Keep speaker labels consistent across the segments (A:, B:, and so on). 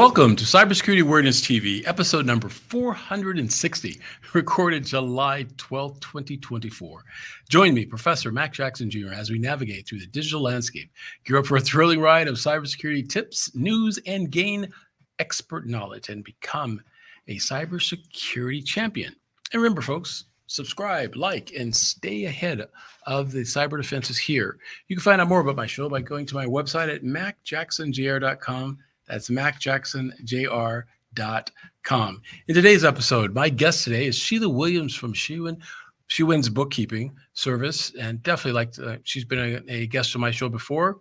A: Welcome to Cybersecurity Awareness TV, episode number 460, recorded July 12th, 2024. Join me, Professor Mac Jackson Jr., as we navigate through the digital landscape, gear up for a thrilling ride of cybersecurity tips, news, and gain expert knowledge and become a cybersecurity champion. And remember, folks, subscribe, like, and stay ahead of the cyber defenses here. You can find out more about my show by going to my website at macjacksonjr.com. That's macjacksonjr.com. In today's episode, my guest today is Sheila Williams from Shewin's bookkeeping service, and definitely she's been a guest on my show before,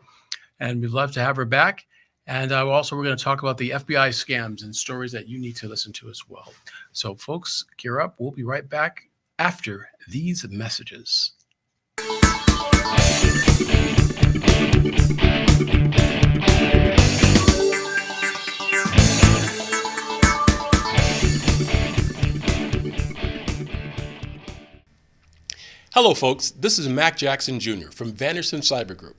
A: and we'd love to have her back. And also, we're going to talk about the FBI scams and stories that you need to listen to as well. So, folks, gear up. We'll be right back after these messages. Hello, folks. This is Mac Jackson Jr. from Vanderson Cyber Group.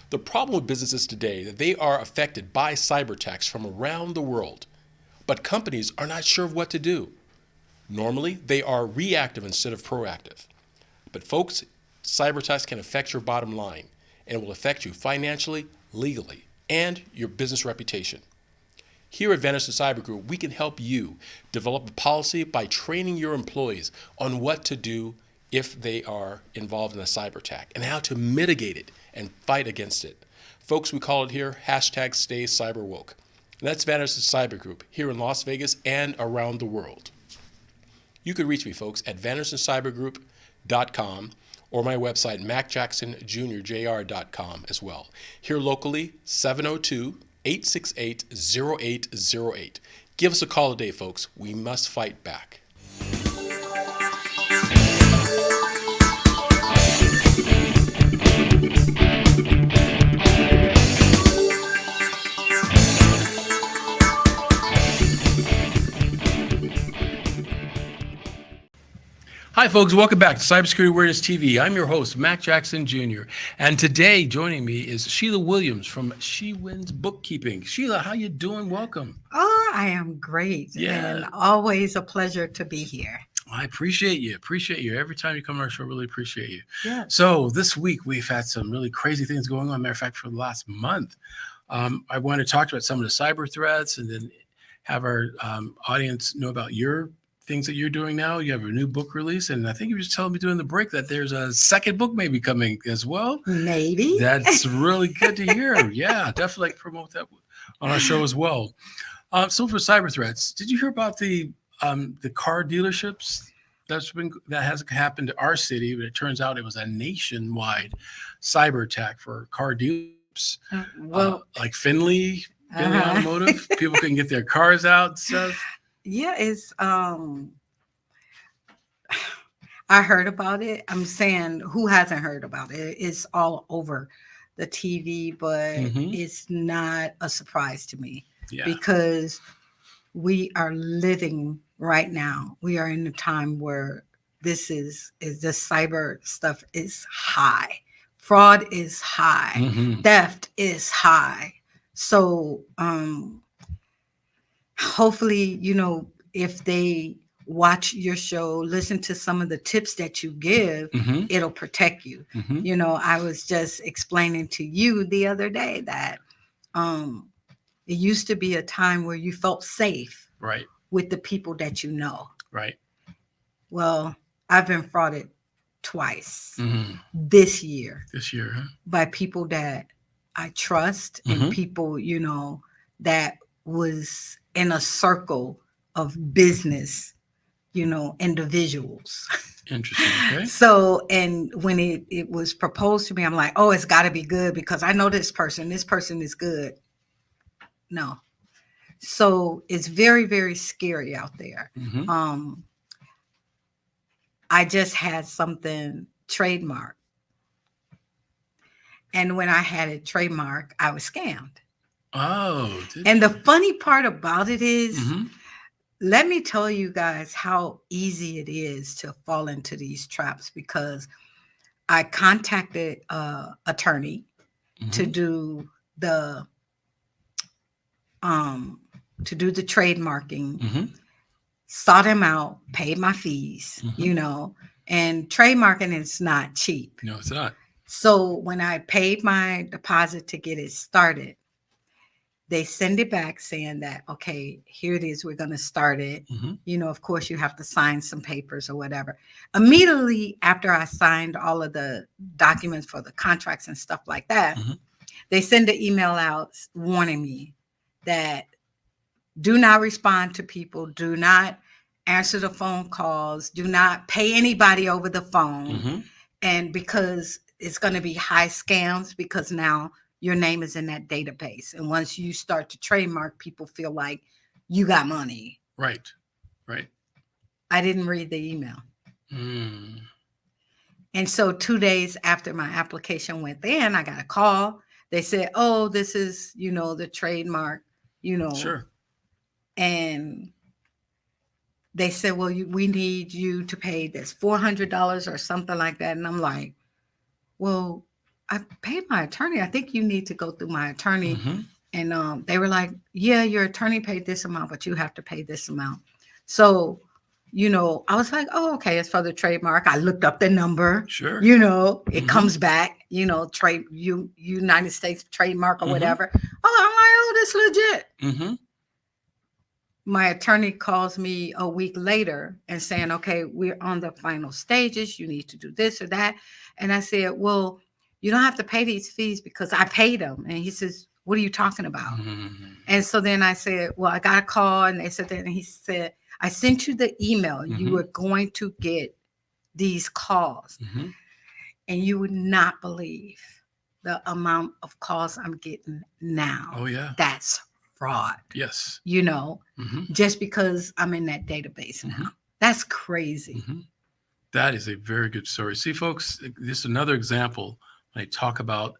A: The problem with businesses today is that they are affected by cyber attacks from around the world, but companies are not sure of what to do. Normally, they are reactive instead of proactive. But folks, cyber attacks can affect your bottom line and will affect you financially, legally, and your business reputation. Here at Vanderson Cyber Group, we can help you develop a policy by training your employees on what to do if they are involved in a cyber attack and how to mitigate it and fight against it. Folks, we call it here #StayCyberWoke. And that's Vanderson Cyber Group here in Las Vegas and around the world. You can reach me, folks, at vandersoncybergroup.com or my website, macjacksonjr.com as well. Here locally, 702-868-0808. Give us a call today, folks. We must fight back. Hi, folks. Welcome back to Cybersecurity Awareness TV. I'm your host, Mac Jackson Jr. And today, joining me is Sheila Williams from Shewin's Bookkeeping. Sheila, how you doing? Welcome.
B: Oh, I am great.
A: Yeah.
B: And always a pleasure to be here.
A: I appreciate you. Every time you come on our show, really appreciate you.
B: Yeah.
A: So this week, we've had some really crazy things going on. Matter of fact, for the last month, I want to talk about some of the cyber threats and then have our audience know about your things that you're doing now. You have a new book release, and I think you were just telling me during the break that there's a second book maybe coming as well.
B: Maybe.
A: That's really good to hear. Yeah, definitely promote that on our show as well. So for cyber threats, did you hear about the car dealerships that has happened to our city? But it turns out it was a nationwide cyber attack for car dealerships. Like Finley Automotive. People couldn't get their cars out and stuff.
B: Yeah, it's I heard about it. I'm saying, who hasn't heard about it? It's all over the TV, but it's not a surprise to me because we are living right now. We are in a time where this cyber stuff is high. Fraud is high. Theft is high. So hopefully, if they watch your show, listen to some of the tips that you give, it'll protect you. I was just explaining to you the other day that it used to be a time where you felt safe with the people that you know.
A: Right.
B: Well, I've been frauded twice this year. By people that I trust and people, that was in a circle of business, individuals.
A: Interesting. Okay.
B: So, and when it was proposed to me, I'm like, oh, it's got to be good because I know this person is good. No. So it's very, very scary out there. I just had something trademarked. And when I had it trademarked, I was scammed.
A: Oh.
B: And the funny part about it is, let me tell you guys how easy it is to fall into these traps, because I contacted an attorney to do the to do the trademarking,
A: Mm-hmm.
B: sought him out, paid my fees,
A: Mm-hmm.
B: and trademarking is not cheap.
A: No, it's not.
B: So when I paid my deposit to get it started, they send it back saying that, okay, here it is, we're going to start it.
A: Mm-hmm.
B: Of course, you have to sign some papers or whatever. Immediately after I signed all of the documents for the contracts and stuff like that,
A: Mm-hmm.
B: they send an email out warning me that do not respond to people, do not answer the phone calls, do not pay anybody over the phone.
A: Mm-hmm.
B: And because it's going to be high scams, because now your name is in that database. And once you start to trademark, people feel like you got money.
A: Right. Right.
B: I didn't read the email.
A: Mm.
B: And so 2 days after my application went in, I got a call. They said, oh, this is, the trademark,
A: Sure.
B: and they said, well, we need you to pay this $400 or something like that. And I'm like, well, I paid my attorney. I think you need to go through my attorney.
A: Mm-hmm.
B: And they were like, yeah, your attorney paid this amount, but you have to pay this amount. So, I was like, oh, okay, it's for the trademark. I looked up the number.
A: Sure.
B: It
A: Mm-hmm.
B: comes back, United States trademark or
A: Mm-hmm.
B: whatever. I'm like, oh, this legit.
A: Mm-hmm.
B: My attorney calls me a week later and saying, okay, we're on the final stages. You need to do this or that. And I said, well, you don't have to pay these fees because I paid them. And he says, what are you talking about?
A: Mm-hmm.
B: And so then I said, well, I got a call. And they said that, and he said, I sent you the email.
A: Mm-hmm.
B: You were going to get these calls.
A: Mm-hmm.
B: And you would not believe the amount of calls I'm getting now.
A: Oh, yeah.
B: That's fraud.
A: Yes.
B: Mm-hmm. Just because I'm in that database now. That's crazy.
A: Mm-hmm. That is a very good story. See, folks, this is another example when I talk about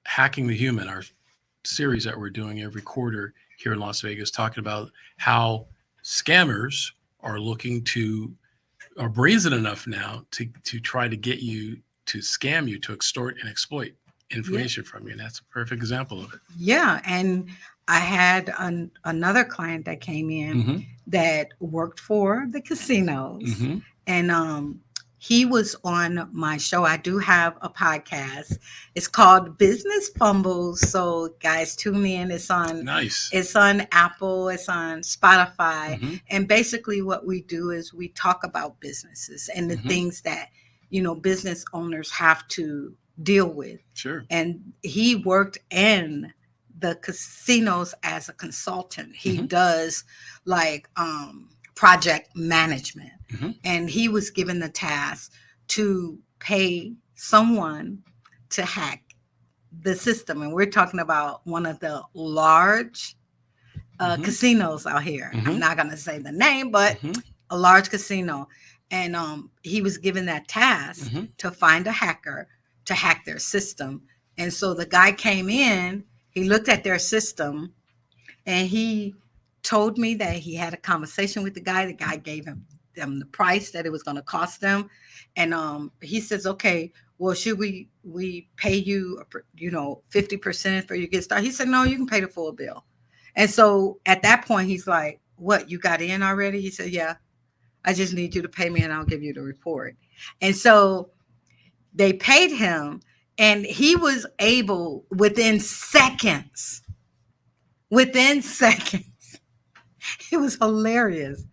A: hacking the human, our series that we're doing every quarter here in Las Vegas, talking about how scammers are are brazen enough now to try to get you, to scam you, to extort and exploit information from you. And that's a perfect example of it.
B: Yeah. And I had another client that came in that worked for the casinos. And he was on my show. I do have a podcast. It's called Business Fumbles. So guys, tune in. It's on It's on Apple, it's on Spotify. And basically what we do is we talk about businesses and the things that, business owners have to deal with.
A: Sure.
B: And he worked in the casinos as a consultant. He does like project management. And he was given the task to pay someone to hack the system. And we're talking about one of the large casinos out here. I'm not going to say the name, but a large casino. And he was given that task to find a hacker to hack their system. And so the guy came in, he looked at their system, and he told me that he had a conversation with the guy. The guy gave them the price that it was going to cost them. And he says, okay, well, should we pay you, 50% for you to get started? He said, no, you can pay the full bill. And so at that point, he's like, what, you got in already? He said, yeah, I just need you to pay me and I'll give you the report. And so they paid him, and he was able within seconds, it was hilarious.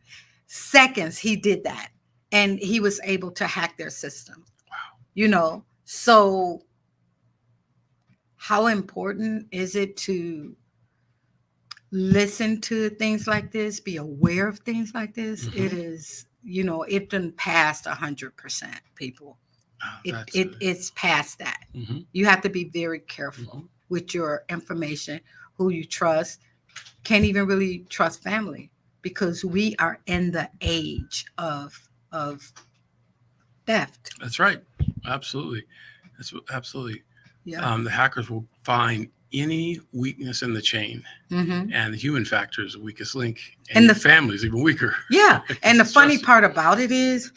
B: Seconds he did that, and he was able to hack their system.
A: Wow.
B: So how important is it to listen to things like this, be aware of things like this? It is, it done passed 100%, people. It's past that. You have to be very careful with your information, who you trust. Can't even really trust family, because we are in the age of theft.
A: That's right. Absolutely. Absolutely.
B: Yeah.
A: The hackers will find any weakness in the chain, and the human factor is the weakest link, and the family is even weaker.
B: Yeah. And the funny part about it is,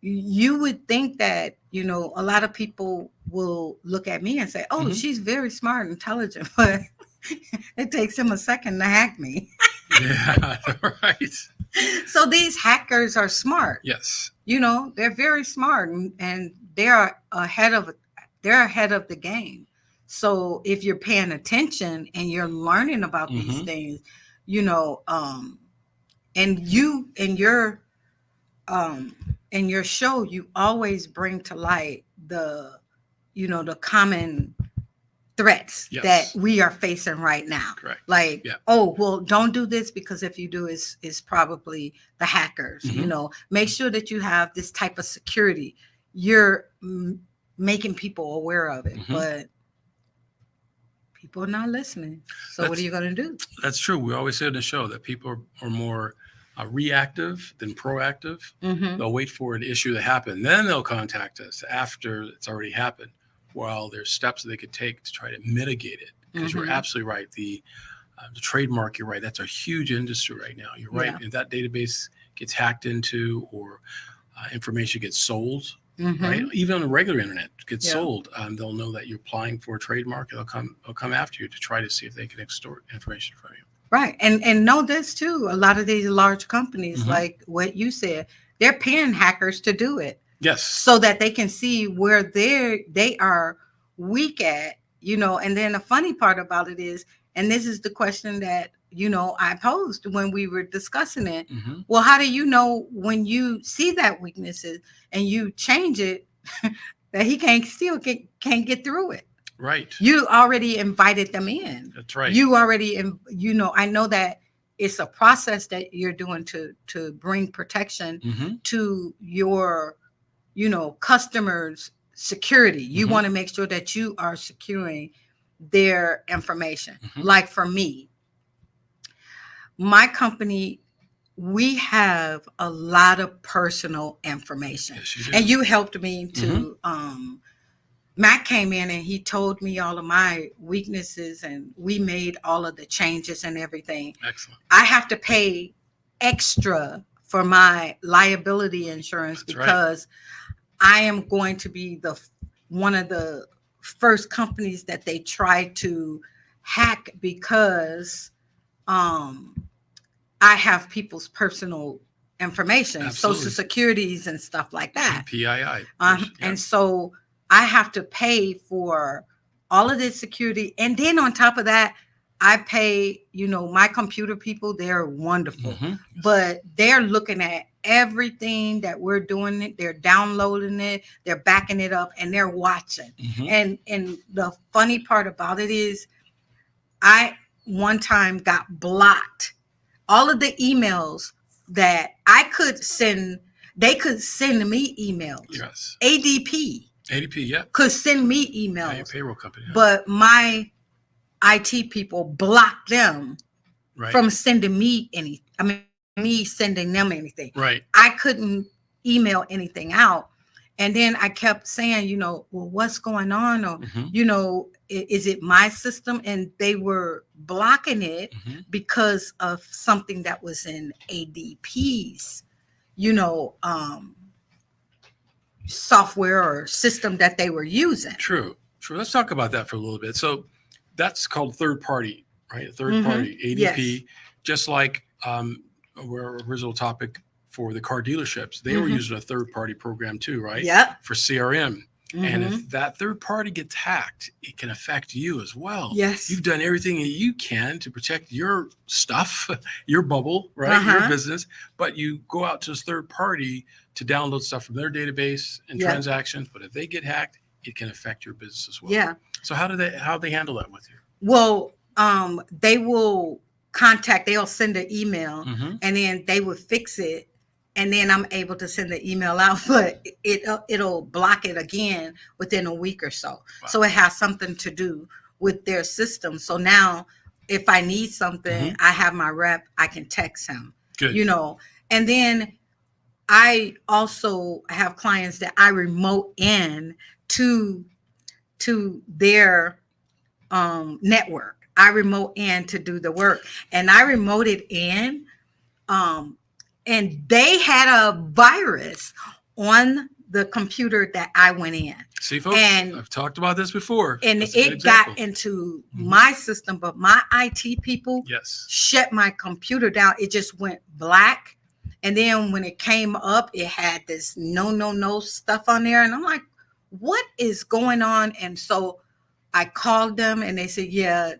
B: you would think that, a lot of people will look at me and say, oh, she's very smart and intelligent. But It takes him a second to hack me.
A: Yeah, right.
B: So these hackers are smart.
A: Yes.
B: They're very smart, and they're ahead of the game. So if you're paying attention and you're learning about these things, you know, and you um in your show, you always bring to light the common threats that we are facing right now.
A: Correct.
B: Like, oh, well, don't do this, because if you do, it's probably the hackers. Make sure that you have this type of security. You're making people aware of it, but people are not listening. So what are you going to do?
A: That's true. We always say in the show that people are more reactive than proactive. They'll wait for an issue to happen, then they'll contact us after it's already happened. Well, there's steps that they could take to try to mitigate it. Because you're absolutely right. The trademark, you're right. That's a huge industry right now. You're right. If that database gets hacked into, or information gets sold, right? Even on the regular internet gets sold, they'll know that you're applying for a trademark. They'll come after you to try to see if they can extort information from you.
B: Right. And know this too. A lot of these large companies, like what you said, they're paying hackers to do it.
A: Yes.
B: So that they can see where they are weak at, and then the funny part about it is, and this is the question that, I posed when we were discussing it. Well, how do you know when you see that weaknesses and you change it that he can't get through it?
A: Right.
B: You already invited them in.
A: That's right.
B: You already, I know that it's a process that you're doing to bring protection to your customers' security. You want to make sure that you are securing their information. Like for me, my company, we have a lot of personal information.
A: Yes, you do.
B: And you helped me to, Matt came in and he told me all of my weaknesses, and we made all of the changes and everything.
A: Excellent.
B: I have to pay extra for my liability insurance. That's because I am going to be one of the first companies that they try to hack, because I have people's personal information,
A: Absolutely.
B: social securities and stuff like that.
A: PII.
B: And so I have to pay for all of this security. And then on top of that, I pay, my computer people, they're wonderful, but they're looking at everything that we're doing. They're downloading it, they're backing it up, and they're watching. And the funny part about it is, I one time got blocked. All of the emails that I could send, they could send me emails.
A: Yes.
B: ADP, yeah, could send me emails.
A: Your payroll company. Yeah.
B: But my IT people blocked them from sending me anything. I mean, me sending them anything.
A: Right.
B: I couldn't email anything out. And then I kept saying, well, what's going on? Or, is it my system? And they were blocking it because of something that was in ADP's, software or system that they were using.
A: True. Let's talk about that for a little bit. So that's called third party, right? Third party, ADP, just like our original topic for the car dealerships. They were using a third party program too, right?
B: Yeah.
A: For CRM. And if that third party gets hacked, it can affect you as well.
B: Yes.
A: You've done everything that you can to protect your stuff, your bubble, right? Your business. But you go out to this third party to download stuff from their database and transactions. But if they get hacked, it can affect your business as well.
B: Yeah.
A: So how do they handle that with you?
B: Well, they will they'll send an email and then they will fix it. And then I'm able to send the email out, but it'll block it again within a week or so. Wow. So it has something to do with their system. So now if I need something, I have my rep, I can text him.
A: Good.
B: And then I also have clients that I remote in to their network. I remote in to do the work, and I remoted in, and they had a virus on the computer that I went in.
A: See, folks, and I've talked about this before.
B: And it got into my system, but my IT people shut my computer down. It just went black. And then when it came up, it had this no stuff on there. And I'm like, what is going on? And so I called them and they said, yeah,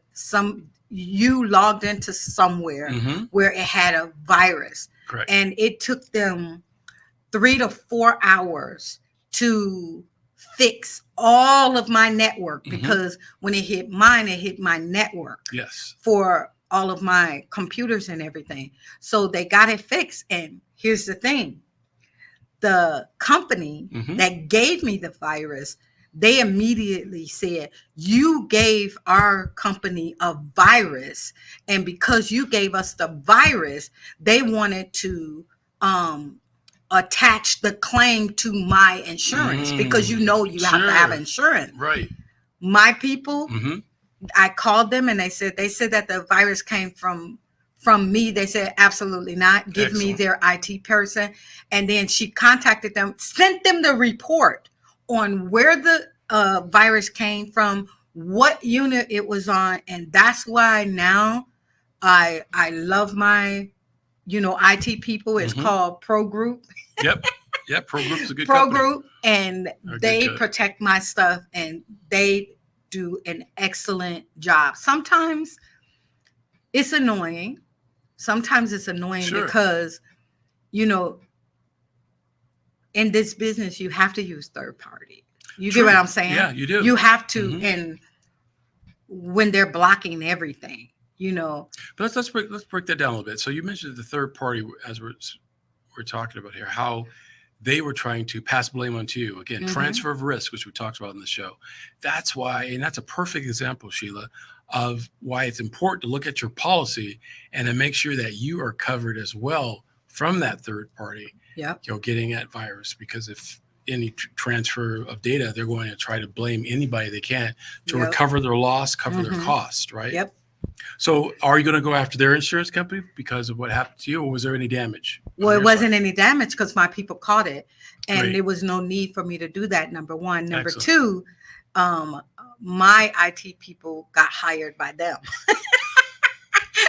B: you logged into somewhere where it had a virus.
A: Correct.
B: And it took them 3 to 4 hours to fix all of my network, because when it hit mine, it hit my network.
A: Yes.
B: For all of my computers and everything. So they got it fixed. And here's the thing. The company that gave me the virus, they immediately said, you gave our company a virus. And because you gave us the virus, they wanted to attach the claim to my insurance, because you have to have insurance.
A: Right.
B: My people, I called them and they said that the virus came from me. They said, absolutely not. Give me their IT person. And then she contacted them, sent them the report on where the virus came from, what unit it was on. And that's why now I love my, IT people. It's called Pro Group.
A: Yep. Pro Group's a good
B: Pro
A: company.
B: Group, and they protect my stuff, and they do an excellent job. Sometimes it's annoying. Because, in this business, you have to use third party. You get what I'm saying?
A: Yeah, you do.
B: You have to, and when they're blocking everything,
A: But let's break that down a little bit. So you mentioned the third party, as we're talking about here, how they were trying to pass blame onto you. Again, transfer of risk, which we talked about in the show. That's why, and that's a perfect example, Sheila, of why it's important to look at your policy and to make sure that you are covered as well from that third party, getting at virus. Because if any transfer of data, they're going to try to blame anybody they can to recover their loss, cover their cost, right?
B: Yep.
A: So are you going to go after their insurance company because of what happened to you, or was there any damage?
B: Well, it wasn't any damage because my people caught it, and there was no need for me to do that, number one. Number two, my IT people got hired by them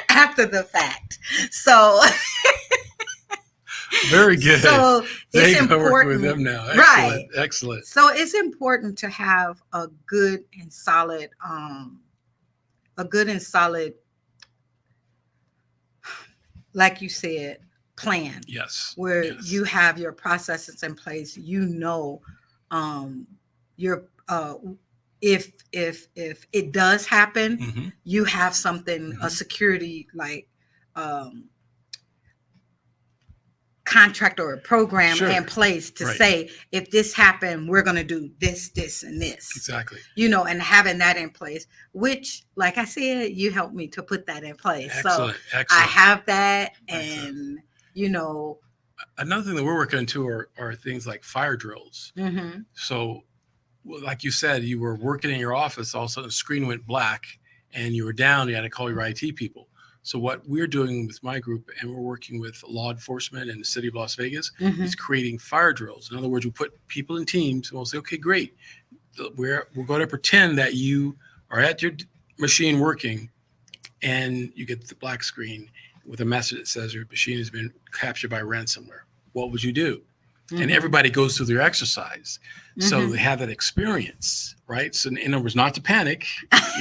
B: after the fact. So
A: very good.
B: So it's important.
A: Work with them now. Excellent.
B: Right.
A: Excellent.
B: So it's important to have a good and solid like you said, plan.
A: Yes.
B: Where you have your processes in place, your if it does happen, you have something, a security contract or a program in place to say, if this happened, we're going to do this, and this.
A: Exactly.
B: And having that in place, which, like I said, you helped me to put that in place.
A: Excellent.
B: So
A: Excellent.
B: I have that. And,
A: another thing that we're working on too are things like fire drills. So like you said, you were working in your office, all of a sudden the screen went black and you were down, you had to call your IT people. So what we're doing with my group, and we're working with law enforcement in the city of Las Vegas, is creating fire drills. In other words, we put people in teams and we'll say, okay, great. We're going to pretend that you are at your machine working, and you get the black screen with a message that says your machine has been captured by ransomware. What would you do? And everybody goes through their exercise. So they have that experience, right? So in other words, not to panic,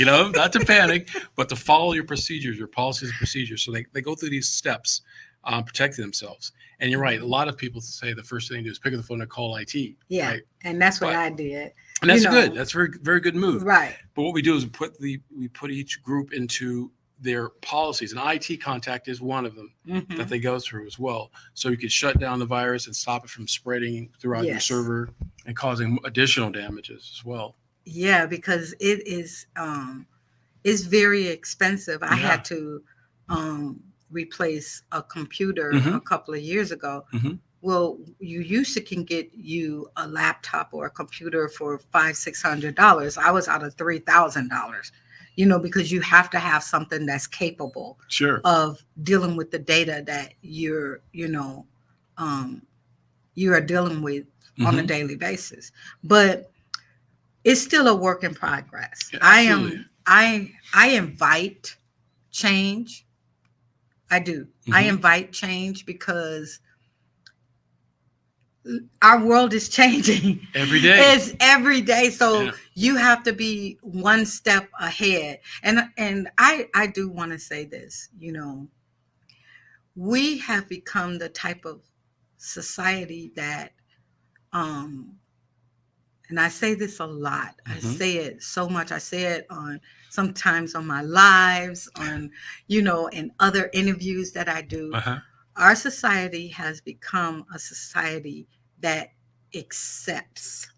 A: not to panic, but to follow your procedures, your policies and procedures. So they go through these steps, protecting themselves. And you're right. A lot of people say the first thing to do is pick up the phone and call IT.
B: Yeah. Right? And that's what I did.
A: And that's good. That's a very, very good move.
B: Right.
A: But what we do is we put each group into their policies, and IT contact is one of them that they go through as well. So you could shut down the virus and stop it from spreading throughout your server and causing additional damages as well.
B: Yeah, because it is it's very expensive. I had to replace a computer a couple of years ago. Well, you used to can get you a laptop or a computer for $500-600. I was out of $3,000. Because you have to have something that's capable of dealing with the data that you are dealing with on a daily basis. But it's still a work in progress.
A: Yeah,
B: I invite change. I do. I invite change because our world is changing
A: every day.
B: It's every day. So you have to be one step ahead. And I do want to say this, we have become the type of society that and I say this a lot. I say it so much. I say it sometimes on my lives, in other interviews that I do. Our society has become a society that accepts.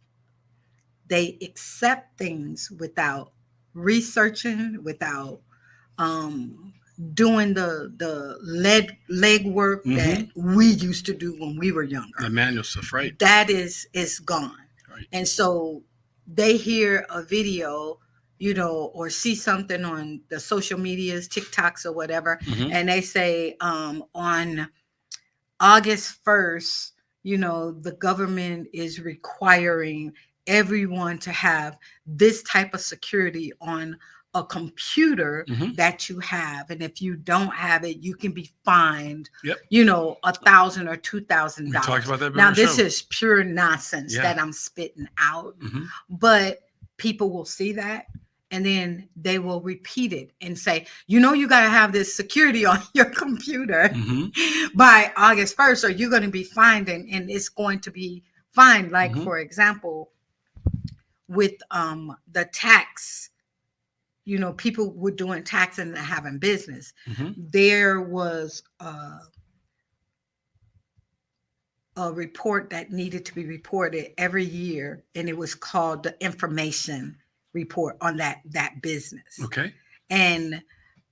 B: They accept things without researching, without doing the leg work that we used to do when we were younger.
A: The manual stuff, right?
B: That is gone. Right. And so they hear a video, or see something on the social medias, TikToks or whatever, and they say on August 1st, the government is requiring everyone to have this type of security on a computer that you have, and if you don't have it, you can be fined, $1,000 or $2,000.
A: We talked about that.
B: Now, this is pure nonsense that I'm spitting out, but people will see that, and then they will repeat it and say, you got to have this security on your computer by August 1st, or you're going to be fined, and it's going to be fined. Like, for example, with the tax. People were doing tax and having business. There was a report that needed to be reported every year, and it was called the information report on that business.
A: Okay.
B: And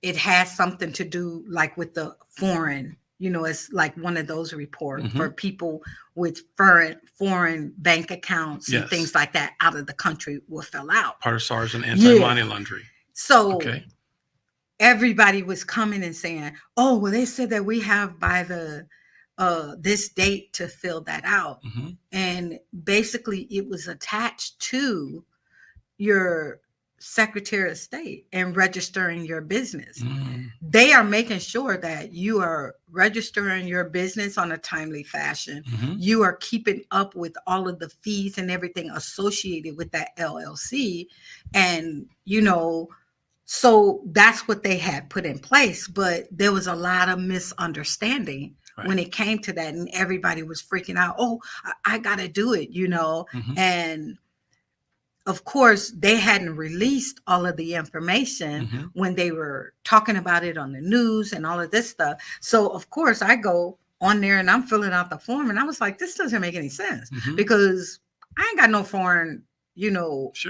B: it has something to do like with the foreign, it's like one of those reports for people with foreign bank accounts and things like that out of the country will fill out.
A: Part of SARS and anti-money laundering.
B: So everybody was coming and saying, oh, well, they said that we have by the this date to fill that out. And basically it was attached to your Secretary of State and registering your business. They are making sure that you are registering your business on a timely fashion. You are keeping up with all of the fees and everything associated with that LLC. And, so that's what they had put in place. But there was a lot of misunderstanding when it came to that. And everybody was freaking out. Oh, I got to do it, And of course, they hadn't released all of the information when they were talking about it on the news and all of this stuff. So, of course, I go on there and I'm filling out the form. And I was like, this doesn't make any sense because I ain't got no foreign,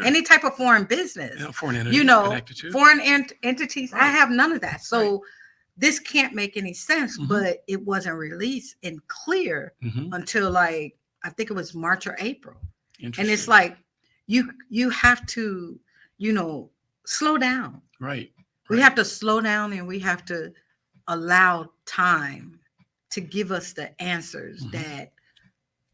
B: any type of foreign business,
A: foreign entity,
B: foreign entities. Right. I have none of that. So this can't make any sense, but it wasn't released and clear until I think it was March or April. And it's like, you have to, slow down.
A: Right.
B: We have to slow down, and we have to allow time to give us the answers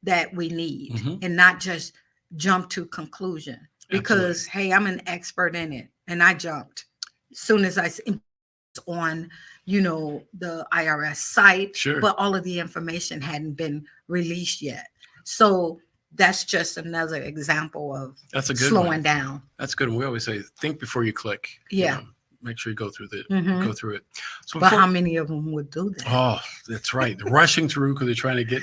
B: that we need and not just jump to conclusion because, hey, I'm an expert in it. And I jumped as soon as I on, the IRS site, but all of the information hadn't been released yet. So that's just another example of slowing down.
A: That's good. And we always say, think before you click.
B: Yeah.
A: Make sure you go through it. So
B: but how many of them would do that?
A: Oh, that's right. They're rushing through because they're trying to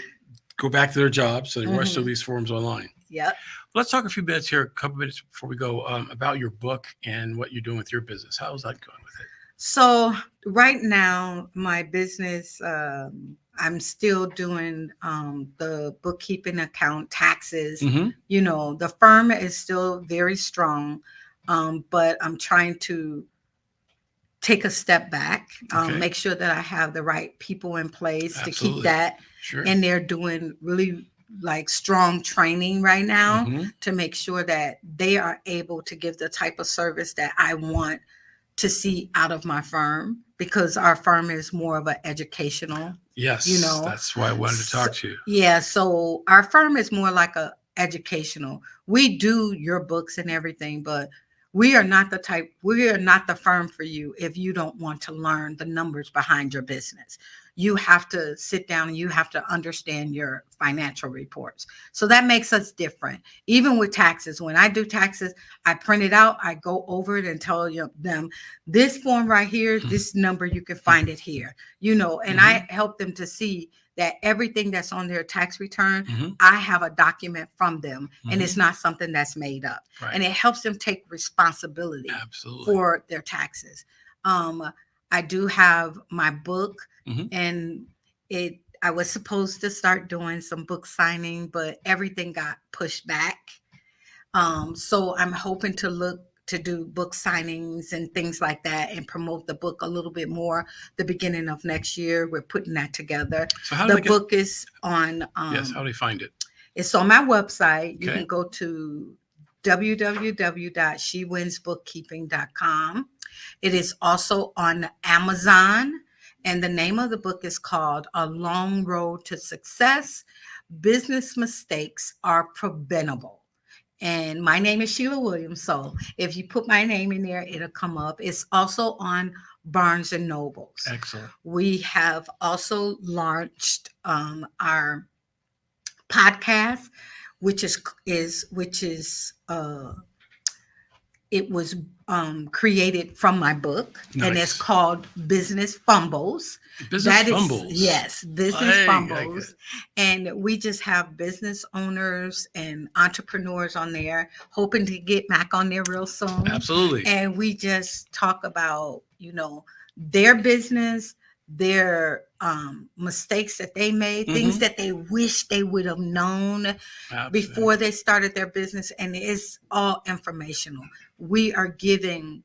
A: go back to their jobs. So they rush through these forms online.
B: Yep.
A: Let's talk a couple minutes before we go about your book and what you're doing with your business. How's that going with it?
B: So right now, my business, I'm still doing the bookkeeping, account, taxes. The firm is still very strong, but I'm trying to take a step back, make sure that I have the right people in place to keep that. And they're doing really strong training right now to make sure that they are able to give the type of service that I want to see out of my firm, because our firm is more of an educational,
A: Yes, that's why I wanted to talk to you.
B: Yeah, so our firm is more like a educational. We do your books and everything, but we are not the firm for you if you don't want to learn the numbers behind your business. You have to sit down and you have to understand your financial reports. So that makes us different. Even with taxes, when I do taxes, I print it out, I go over it and tell them this form right here, this number, you can find it here, and I help them to see that everything that's on their tax return, I have a document from them, and it's not something that's made up.
A: Right.
B: And it helps them take responsibility for their taxes. I do have my book, and I was supposed to start doing some book signing, but everything got pushed back. So I'm hoping to do book signings and things like that and promote the book a little bit more the beginning of next year. We're putting that together.
A: So how
B: the book is on
A: yes, how do you find it?
B: It's on my website. You can go to www.shewinsbookkeeping.com. It is also on Amazon, and the name of the book is called A Long Road to Success: Business Mistakes Are Preventable. And my name is Sheila Williams. So if you put my name in there, it'll come up. It's also on Barnes and Nobles.
A: Excellent.
B: We have also launched our podcast, which is it was created from my book. Nice. And it's called Business Fumbles.
A: Business Fumbles.
B: Yes, Business Fumbles. And we just have business owners and entrepreneurs on there, hoping to get Mac on there real soon.
A: Absolutely.
B: And we just talk about, their business, their mistakes that they made, things that they wish they would have known before they started their business. And it's all informational. We are giving,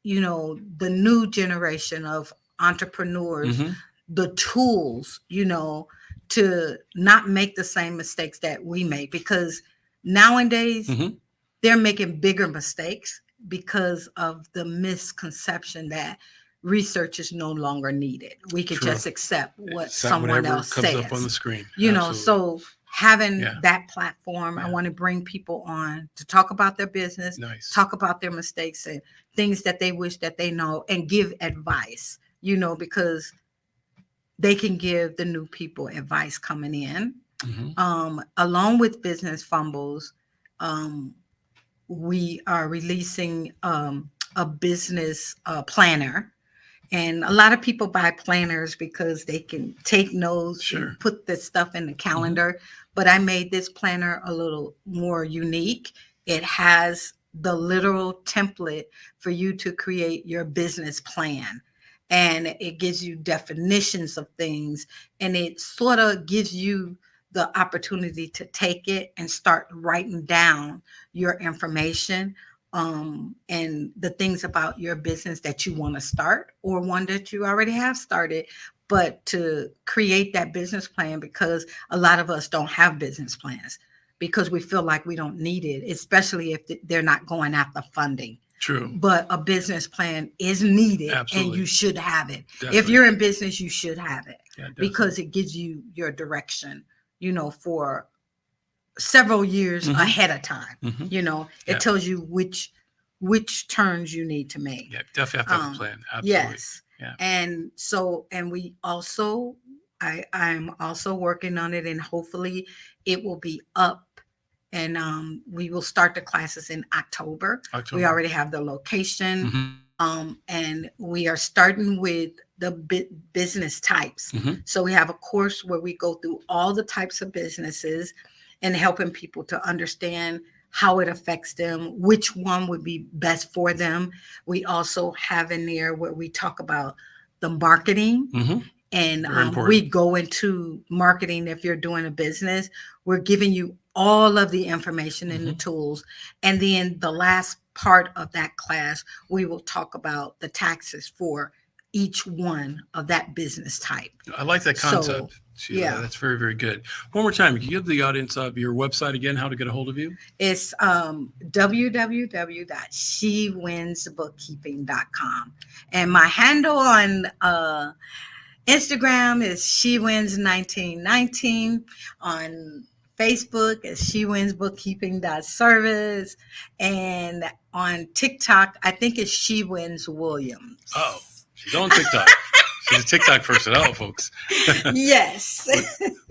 B: the new generation of entrepreneurs the tools, to not make the same mistakes that we make, because nowadays they're making bigger mistakes because of the misconception that research is no longer needed. We could just accept what someone else
A: comes
B: says
A: up on the screen.
B: So having that platform, I want to bring people on to talk about their business, talk about their mistakes and things that they wish that they know, and give advice, because they can give the new people advice coming in. Along with Business Fumbles, we are releasing a business planner. And a lot of people buy planners because they can take notes and put this stuff in the calendar. But I made this planner a little more unique. It has the literal template for you to create your business plan. And it gives you definitions of things. And it sort of gives you the opportunity to take it and start writing down your information. And the things about your business that you want to start, or one that you already have started, but to create that business plan, because a lot of us don't have business plans because we feel like we don't need it, especially if they're not going after funding.
A: True.
B: But a business plan is needed. Absolutely. And you should have it. Definitely. If you're in business, you should have it, because it gives you your direction, for several years ahead of time. It tells you which turns you need to make.
A: Yeah, definitely have to have a plan. Absolutely.
B: Yes. Yeah. And we also, I'm also working on it, and hopefully it will be up, and we will start the classes in October. We already have the location. And we are starting with the business types. So we have a course where we go through all the types of businesses and helping people to understand how it affects them, which one would be best for them. We also have in there where we talk about the marketing. And we go into marketing. If you're doing a business, we're giving you all of the information and the tools. And then the last part of that class, we will talk about the taxes for each one of that business type.
A: I like that concept. Sheila.
B: Yeah.
A: That's very, very good. One more time, can you give the audience your website again, how to get a hold of you?
B: It's www.shewinsbookkeeping.com. And my handle on Instagram is shewins1919. On Facebook is shewinbookkeeping.service. And on TikTok, I think it's shewins.williams.
A: Oh, she's on TikTok. She's a TikTok person. Oh, folks.
B: Yes.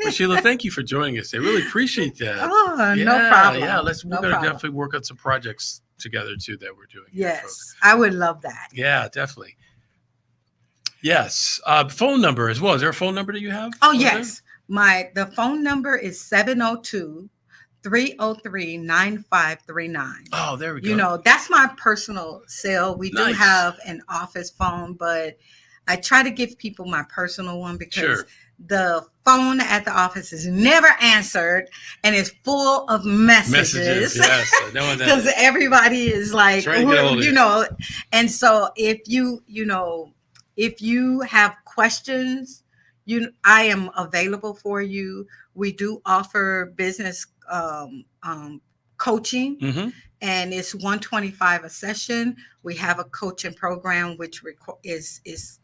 A: But Sheila, thank you for joining us. I really appreciate that.
B: Oh, yeah, no problem.
A: Yeah, we're going to definitely work on some projects together too that we're doing.
B: Yes,
A: folks.
B: I would love that.
A: Yeah, definitely. Yes. Phone number as well. Is there a phone number that you have?
B: Oh, yes. The phone number is 702-303-9539.
A: Oh, there we go.
B: That's my personal cell. We do have an office phone, but I try to give people my personal one because the phone at the office is never answered and it's full of messages.
A: Yes, I know that.
B: Because everybody is like, and so if you have questions, I am available for you. We do offer business coaching, and it's $125 a session. We have a coaching program which is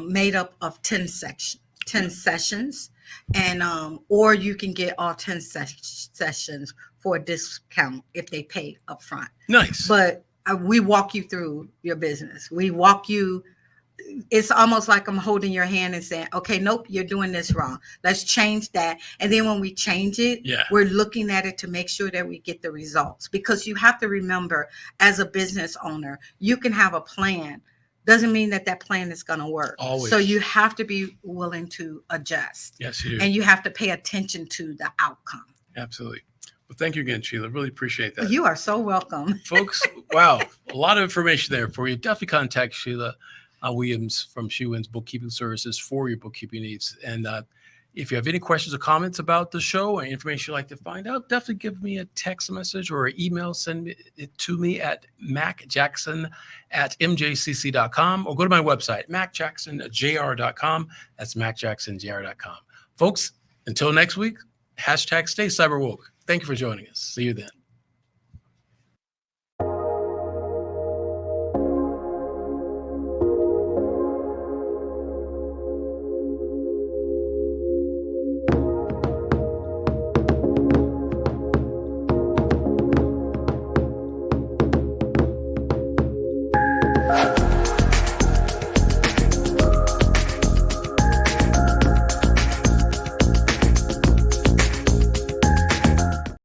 B: made up of 10 sessions, and or you can get all 10 sessions for a discount if they pay up front.
A: Nice.
B: But we walk you through your business. We walk you. It's almost like I'm holding your hand and saying, okay, nope, you're doing this wrong. Let's change that. And then when we change it, we're looking at it to make sure that we get the results. Because you have to remember, as a business owner, you can have a plan. Doesn't mean that plan is going to work.
A: Always.
B: So you have to be willing to adjust.
A: Yes, you do.
B: And you have to pay attention to the outcome.
A: Absolutely. Well, thank you again, Sheila. Really appreciate that.
B: You are so welcome.
A: Folks, wow. A lot of information there for you. Definitely contact Sheila Williams from She Wins Bookkeeping Services for your bookkeeping needs. And if you have any questions or comments about the show or information you'd like to find out, definitely give me a text message or an email. Send it to me at macjackson@mjcc.com or go to my website, macjacksonjr.com. That's macjacksonjr.com. Folks, until next week, #stay cyberwoke. Thank you for joining us. See you then.